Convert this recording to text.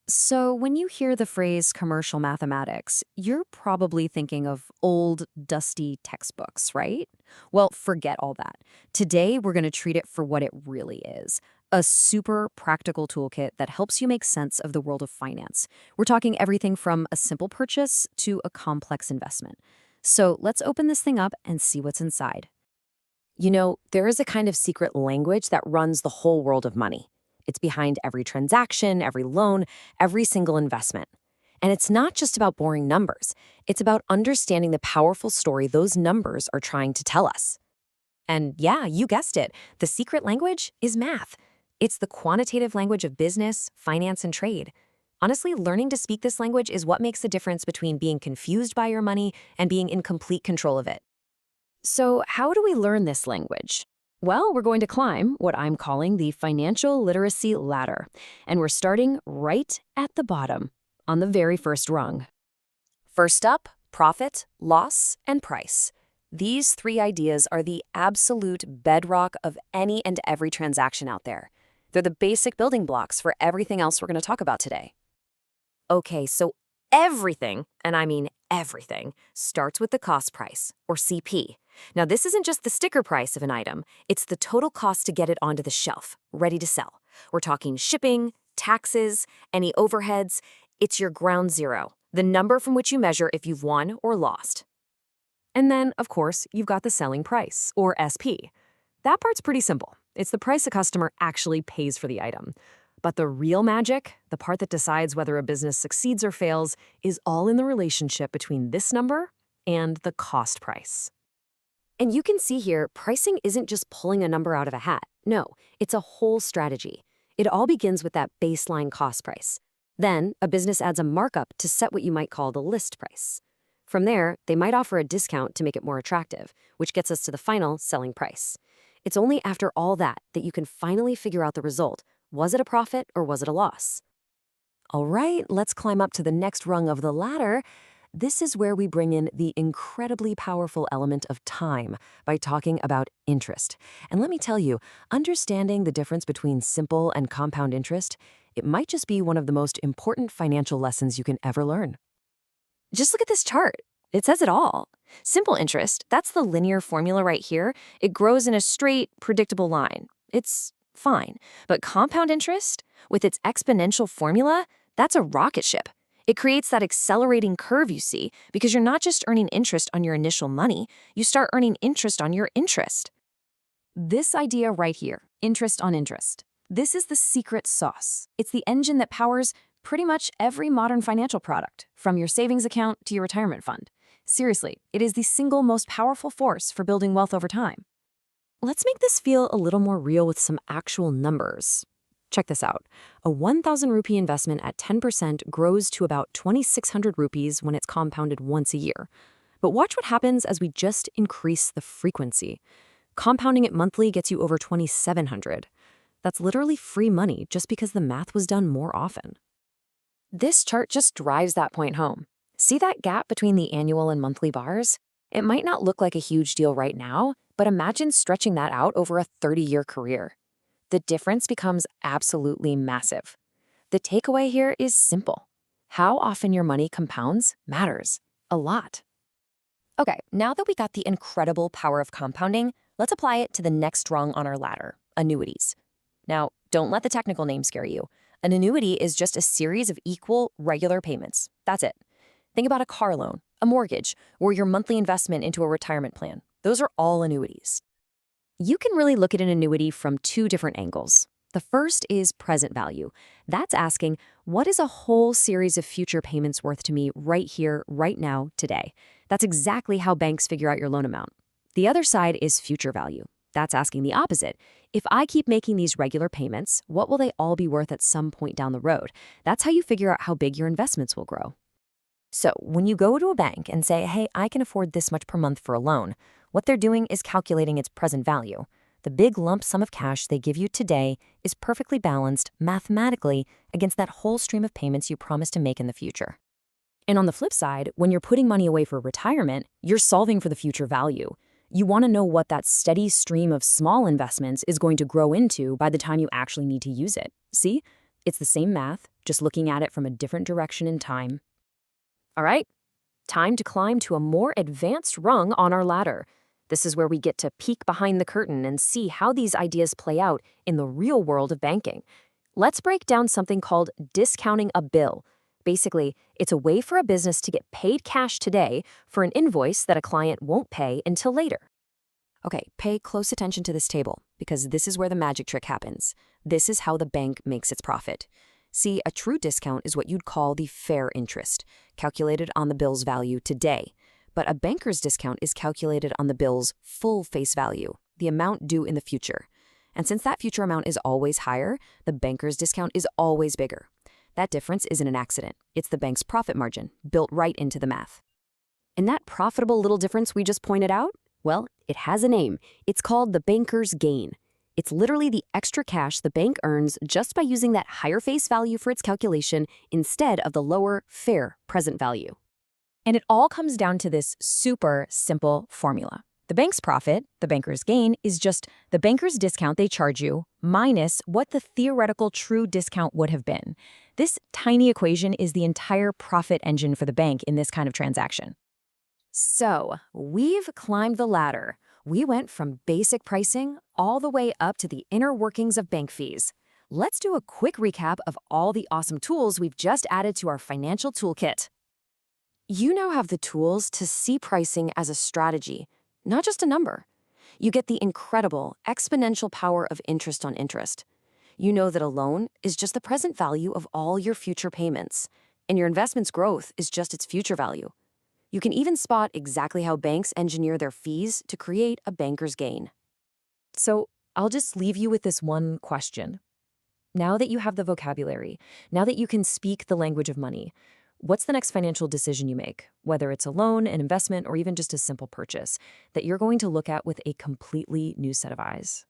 So, when you hear the phrase commercial mathematics, you're probably thinking of old, dusty textbooks, right? Well, forget all that. Today, we're going to treat it for what it really is: a super practical toolkit that helps you make sense of the world of finance. We're talking everything from a simple purchase to a complex investment. So, let's open this thing up and see what's inside. There is a kind of secret language that runs the whole world of money. It's behind every transaction, every loan, every single investment. And it's not just about boring numbers. It's about understanding the powerful story those numbers are trying to tell us. And yeah, you guessed it. The secret language is math. It's the quantitative language of business, finance, and trade. Honestly, learning to speak this language is what makes the difference between being confused by your money and being in complete control of it. So, how do we learn this language? Well, we're going to climb what I'm calling the financial literacy ladder, and we're starting right at the bottom, on the very first rung. First up, profit, loss, and price. These three ideas are the absolute bedrock of any and every transaction out there. They're the basic building blocks for everything else we're going to talk about today. Okay, so everything, and I mean everything, starts with the cost price, or CP. Now, this isn't just the sticker price of an item, it's the total cost to get it onto the shelf, ready to sell. We're talking shipping, taxes, any overheads. It's your ground zero, the number from which you measure if you've won or lost. And then, of course, you've got the selling price, or SP. That part's pretty simple. It's the price a customer actually pays for the item. But the real magic, the part that decides whether a business succeeds or fails, is all in the relationship between this number and the cost price. And you can see here, pricing isn't just pulling a number out of a hat. No, it's a whole strategy. It all begins with that baseline cost price. Then, a business adds a markup to set what you might call the list price. From there, they might offer a discount to make it more attractive, which gets us to the final selling price. It's only after all that you can finally figure out the result. Was it a profit or was it a loss? All right, let's climb up to the next rung of the ladder. This is where we bring in the incredibly powerful element of time by talking about interest. And let me tell you, understanding the difference between simple and compound interest, it might just be one of the most important financial lessons you can ever learn. Just look at this chart. It says it all. Simple interest, that's the linear formula right here. It grows in a straight, predictable line. It's fine. But compound interest, with its exponential formula, that's a rocket ship. It creates that accelerating curve you see because you're not just earning interest on your initial money, you start earning interest on your interest. This idea right here, interest on interest, this is the secret sauce. It's the engine that powers pretty much every modern financial product, from your savings account to your retirement fund. Seriously, it is the single most powerful force for building wealth over time. Let's make this feel a little more real with some actual numbers. Check this out. A 1,000 rupee investment at 10% grows to about 2,600 rupees when it's compounded once a year. But watch what happens as we just increase the frequency. Compounding it monthly gets you over 2,700. That's literally free money just because the math was done more often. This chart just drives that point home. See that gap between the annual and monthly bars? It might not look like a huge deal right now, but imagine stretching that out over a 30-year career. The difference becomes absolutely massive. The takeaway here is simple. How often your money compounds matters a lot. Okay, now that we got the incredible power of compounding, let's apply it to the next rung on our ladder, annuities. Now, don't let the technical name scare you. An annuity is just a series of equal, regular payments. That's it. Think about a car loan, a mortgage, or your monthly investment into a retirement plan. Those are all annuities. You can really look at an annuity from two different angles. The first is present value. That's asking, what is a whole series of future payments worth to me right here, right now, today? That's exactly how banks figure out your loan amount. The other side is future value. That's asking the opposite. If I keep making these regular payments, what will they all be worth at some point down the road? That's how you figure out how big your investments will grow. So when you go to a bank and say, hey, I can afford this much per month for a loan, what they're doing is calculating its present value. The big lump sum of cash they give you today is perfectly balanced mathematically against that whole stream of payments you promise to make in the future. And on the flip side, when you're putting money away for retirement, you're solving for the future value. You want to know what that steady stream of small investments is going to grow into by the time you actually need to use it. See? It's the same math, just looking at it from a different direction in time. All right, time to climb to a more advanced rung on our ladder. This is where we get to peek behind the curtain and see how these ideas play out in the real world of banking. Let's break down something called discounting a bill. Basically, it's a way for a business to get paid cash today for an invoice that a client won't pay until later. Okay, pay close attention to this table, because this is where the magic trick happens. This is how the bank makes its profit. See, a true discount is what you'd call the fair interest, calculated on the bill's value today. But a banker's discount is calculated on the bill's full face value, the amount due in the future. And since that future amount is always higher, the banker's discount is always bigger. That difference isn't an accident. It's the bank's profit margin, built right into the math. And that profitable little difference we just pointed out? Well, it has a name. It's called the banker's gain. It's literally the extra cash the bank earns just by using that higher face value for its calculation instead of the lower, fair present value. And it all comes down to this super simple formula. The bank's profit, the banker's gain, is just the banker's discount they charge you minus what the theoretical true discount would have been. This tiny equation is the entire profit engine for the bank in this kind of transaction. So, we've climbed the ladder. We went from basic pricing all the way up to the inner workings of bank fees. Let's do a quick recap of all the awesome tools we've just added to our financial toolkit. You now have the tools to see pricing as a strategy, not just a number. You get the incredible exponential power of interest on interest. You know that a loan is just the present value of all your future payments, and your investment's growth is just its future value. You can even spot exactly how banks engineer their fees to create a banker's gain. So I'll just leave you with this one question. Now that you have the vocabulary, now that you can speak the language of money, what's the next financial decision you make, whether it's a loan, an investment, or even just a simple purchase, that you're going to look at with a completely new set of eyes?